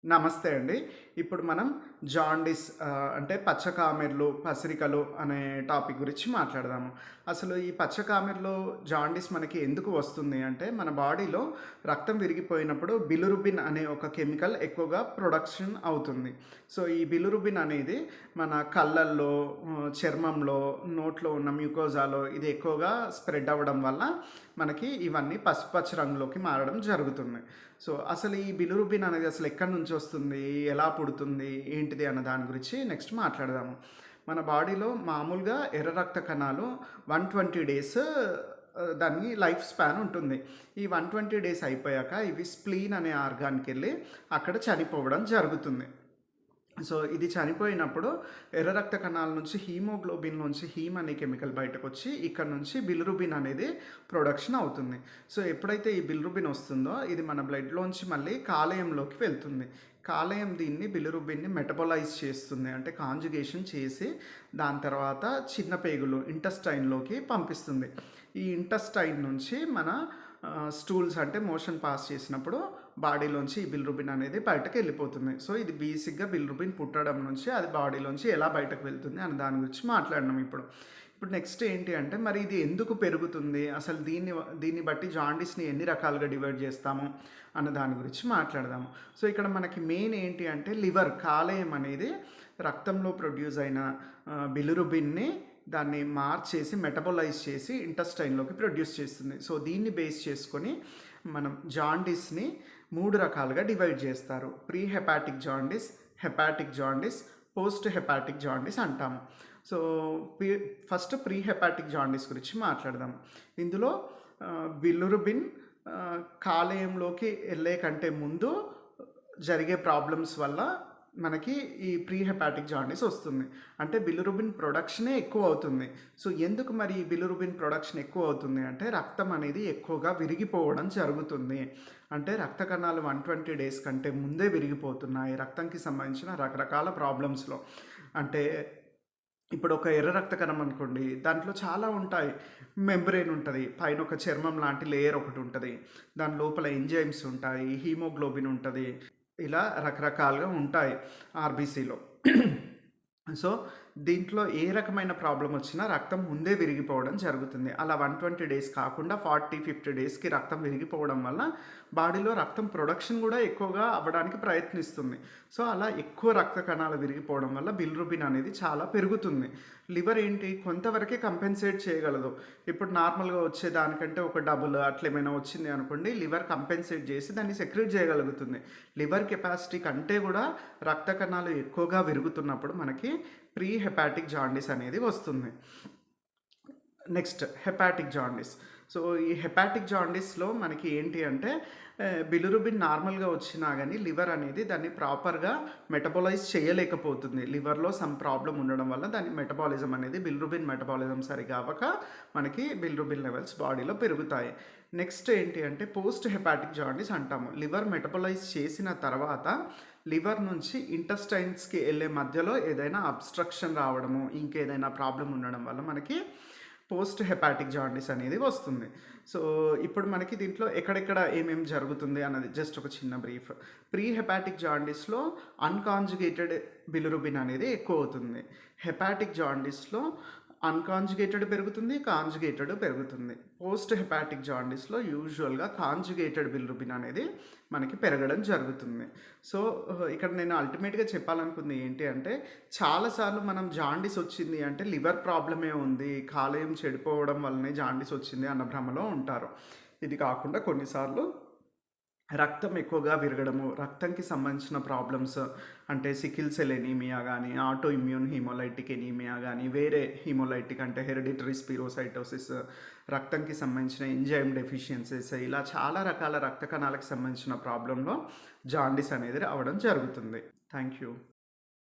నమస్తే అండి. ఇప్పుడు మనం జాండీస్ అంటే పచ్చకామెర్లు, పసిరికలు అనే టాపిక్ గురించి మాట్లాడదాము. అసలు ఈ పచ్చకామెర్లు, జాండీస్ మనకి ఎందుకు వస్తుంది అంటే, మన బాడీలో రక్తం విరిగిపోయినప్పుడు బిలిరుబిన్ అనే ఒక కెమికల్ ఎక్కువగా ప్రొడక్షన్ అవుతుంది. సో, ఈ బిలిరుబిన్ అనేది మన కళ్ళల్లో, చర్మంలో, నోట్లో ఉన్న మ్యూకోజాలో ఇది ఎక్కువగా స్ప్రెడ్ అవ్వడం వల్ల మనకి ఇవన్నీ పసుపచ్చ రంగులోకి మారడం జరుగుతుంది. సో, అసలు ఈ బిలిరుబిన్ అనేది అసలు ఎక్కడి నుంచి వస్తుంది? ఎలా పుడుతుంది? ఏంటిది అన్న దాని గురించి నెక్స్ట్ మాట్లాడదాము. మన బాడీలో మామూలుగా ఎర్ర రక్త కణాలు 120 డేస్ దాని లైఫ్ స్పాన్ ఉంటుంది. ఈ 120 డేస్ అయిపోయాక ఇవి స్ప్లీన్ అనే ఆర్గాన్‌కెళ్ళి అక్కడ చనిపోవడం జరుగుతుంది. సో, ఇది చనిపోయినప్పుడు ఎర్ర రక్త కణాల నుంచి హీమోగ్లోబిన్ నుంచి హీమ్ అనే కెమికల్ బయటకొచ్చి ఇక్కడ నుంచి బిలిరుబిన్ అనేది ప్రొడక్షన్ అవుతుంది. సో, ఎప్పుడైతే ఈ బిలిరుబిన్ వస్తుందో ఇది మన బ్లడ్‌లోంచి మళ్ళీ కాలేయంలోకి వెళ్తుంది. కాలేయం దీన్ని బిలిరుబిన్‌ని మెటబొలైజ్ చేస్తుంది. అంటే కాంజుగేషన్ చేసి దాని తర్వాత చిన్న పేగులు ఇంటెస్టైన్‌లోకి పంపిస్తుంది. ఈ ఇంటెస్టైన్ నుంచి మన స్టూల్స్ అంటే మోషన్ పాస్ చేసినప్పుడు బాడీలోంచి ఈ బిలిరుబిన్ అనేది బయటకు వెళ్ళిపోతుంది. సో, ఇది బేసిక్‌గా బిలిరుబిన్ పుట్టడం నుంచి అది బాడీలోంచి ఎలా బయటకు వెళ్తుంది అనే దాని గురించి మాట్లాడినాం ఇప్పుడు. ఇప్పుడు నెక్స్ట్ ఏంటి అంటే, మరి ఇది ఎందుకు పెరుగుతుంది? అసలు దీన్ని బట్టి జాండీస్‌ని ఎన్ని రకాలుగా డివైడ్ చేస్తాము అన్న దాని గురించి మాట్లాడదాము. సో, ఇక్కడ మనకి మెయిన్ ఏంటి అంటే లివర్, కాలేయం అనేది రక్తంలో ప్రొడ్యూస్ అయిన బిలిరుబిన్‌ని దాన్ని మార్చేసి మెటబొలైజ్ చేసి ఇంటెస్టైన్‌లోకి ప్రొడ్యూస్ చేస్తుంది. సో, దీన్ని బేస్ చేసుకొని మనం జాండీస్‌ని 3 రకాలుగా డివైడ్ చేస్తారు. Pre hepatic jaundice, hepatic jaundice, post hepatic jaundice అంటాము. So, first pre hepatic jaundice గురించి మాట్లాడదాం. ఇందులో బిలిరుబిన్ కాలేయంలోకి వెళ్ళే కంటే ముందు జరిగే ప్రాబ్లమ్స్ వల్ల మనకి ఈ ప్రీ హెపాటిక్ జాండీస్ వస్తుంది. అంటే బిలిరుబిన్ ప్రొడక్షనే ఎక్కువ అవుతుంది. సో, ఎందుకు మరి ఈ బిలిరుబిన్ ప్రొడక్షన్ ఎక్కువ అవుతుంది అంటే, రక్తం అనేది ఎక్కువగా విరిగిపోవడం జరుగుతుంది. అంటే రక్త కణాలు 120 డేస్ కంటే ముందే విరిగిపోతున్నాయి. రక్తంకి సంబంధించిన రకరకాల ప్రాబ్లమ్స్‌లో. అంటే ఇప్పుడు ఒక ఎర్ర రక్త కణం అనుకోండి, దాంట్లో చాలా ఉంటాయి. మెంబ్రేన్ ఉంటది. పైన ఒక చర్మం లాంటి లేయర్ ఒకటి ఉంటది. దాని లోపల ఎంజైమ్స్ ఉంటాయి. హీమోగ్లోబిన్ ఉంటది. ఇలా రకరకాలుగా ఉంటాయి ఆర్బీసీలో. సో, దీంట్లో ఏ రకమైన ప్రాబ్లమ్ వచ్చినా రక్తం ముందే విరిగిపోవడం జరుగుతుంది. అలా 120 డేస్ కాకుండా 40, 50 డేస్‌కి రక్తం విరిగిపోవడం వల్ల బాడీలో రక్తం ప్రొడక్షన్ కూడా ఎక్కువగా అవ్వడానికి ప్రయత్నిస్తుంది. సో, అలా ఎక్కువ రక్త కణాలు విరిగిపోవడం వల్ల బిలిరుబిన్ అనేది చాలా పెరుగుతుంది. లివర్ ఏంటి కొంతవరకే కంపెన్సేట్ చేయగలదు. ఇప్పుడు నార్మల్‌గా వచ్చే దానికంటే ఒక డబుల్ అట్లేమైనా వచ్చింది అనుకోండి, లివర్ కంపెన్సేట్ చేసి దాన్ని సెక్రీట్ చేయగలుగుతుంది. లివర్ కెపాసిటీ కంటే కూడా రక్త కణాలు ఎక్కువగా విరుగుతున్నప్పుడు మనకి ప్రీ హెపాటిక్ జాండీస్ అనేది వస్తుంది. Next hepatic jaundice. సో, ఈ హెపాటిక్ జాండీస్‌లో మనకి ఏంటి అంటే బిలిరుబిన్ నార్మల్‌గా వచ్చినా గానీ లివర్ అనేది దాన్ని ప్రాపర్‌గా మెటబొలైజ్ చేయలేకపోతుంది. లివర్‌లో సమ్ ప్రాబ్లమ్ ఉండడం వల్ల దాని మెటబాలిజం అనేది బిలిరుబిన్ మెటబాలిజం సరిగ్గా అవ్వక మనకి బిలిరుబిన్ లెవెల్స్ బాడీలో పెరుగుతాయి. నెక్స్ట్ ఏంటి అంటే పోస్ట్ హెపాటిక్ జాండీస్ అంటాము. లివర్ మెటబొలైజ్ చేసిన తర్వాత లివర్ నుంచి ఇంటెస్టైన్స్‌కి వెళ్ళే మధ్యలో ఏదైనా అబ్‌స్ట్రక్షన్ రావడము, ఇంకేదైనా ప్రాబ్లమ్ ఉండడం వల్ల మనకి పోస్ట్ హెపాటిక్ జాండీస్ అనేది వస్తుంది. సో, ఇప్పుడు మనకి దీంట్లో ఎక్కడెక్కడ ఏమేమి జరుగుతుంది అన్నది జస్ట్ ఒక చిన్న brief. Pre hepatic జాండీస్‌లో unconjugated bilirubin అనేది ఎక్కువ అవుతుంది. హెపాటిక్ జాండీస్‌లో అన్‌కాంజుగేటెడ్ పెరుగుతుంది, కాంజుగేటెడ్ పెరుగుతుంది. పోస్ట్ హెపాటిక్ జాండీస్‌లో యూజువల్‌గా కాంజుగేటెడ్ బిలిరుబిన్ అనేది మనకి పెరగడం జరుగుతుంది. సో, ఇక్కడ నేను అల్టిమేట్‌గా చెప్పాలనుకుంది ఏంటి అంటే, చాలా సార్లు మనం జాండీస్ వచ్చింది అంటే లివర్ ప్రాబ్లమే ఉంది, కాలేయం చెడిపోవడం వల్లనే జాండీస్ వచ్చింది అన్న భ్రమలో ఉంటారు. ఇది కాకుండా కొన్నిసార్లు రక్తం ఎక్కువగా విరగడము, రక్తంకి సంబంధించిన ప్రాబ్లమ్స్ అంటే సికిల్ సెల్ ఎనీమియా గానీ, ఆటో ఇమ్యూన్ హీమోలైటిక్ ఎనీమియా గానీ, వేరే హీమోలైటిక్ అంటే హెరిడిటరీ స్పిరోసైటోసిస్, రక్తంకి సంబంధించిన ఎంజైమ్ డెఫిషియన్సీస్ ఇలా చాలా రకాల రక్త కణాలకు సంబంధించిన ప్రాబ్లమ్‌లో జాండీస్ అనేది రావడం జరుగుతుంది. Thank you.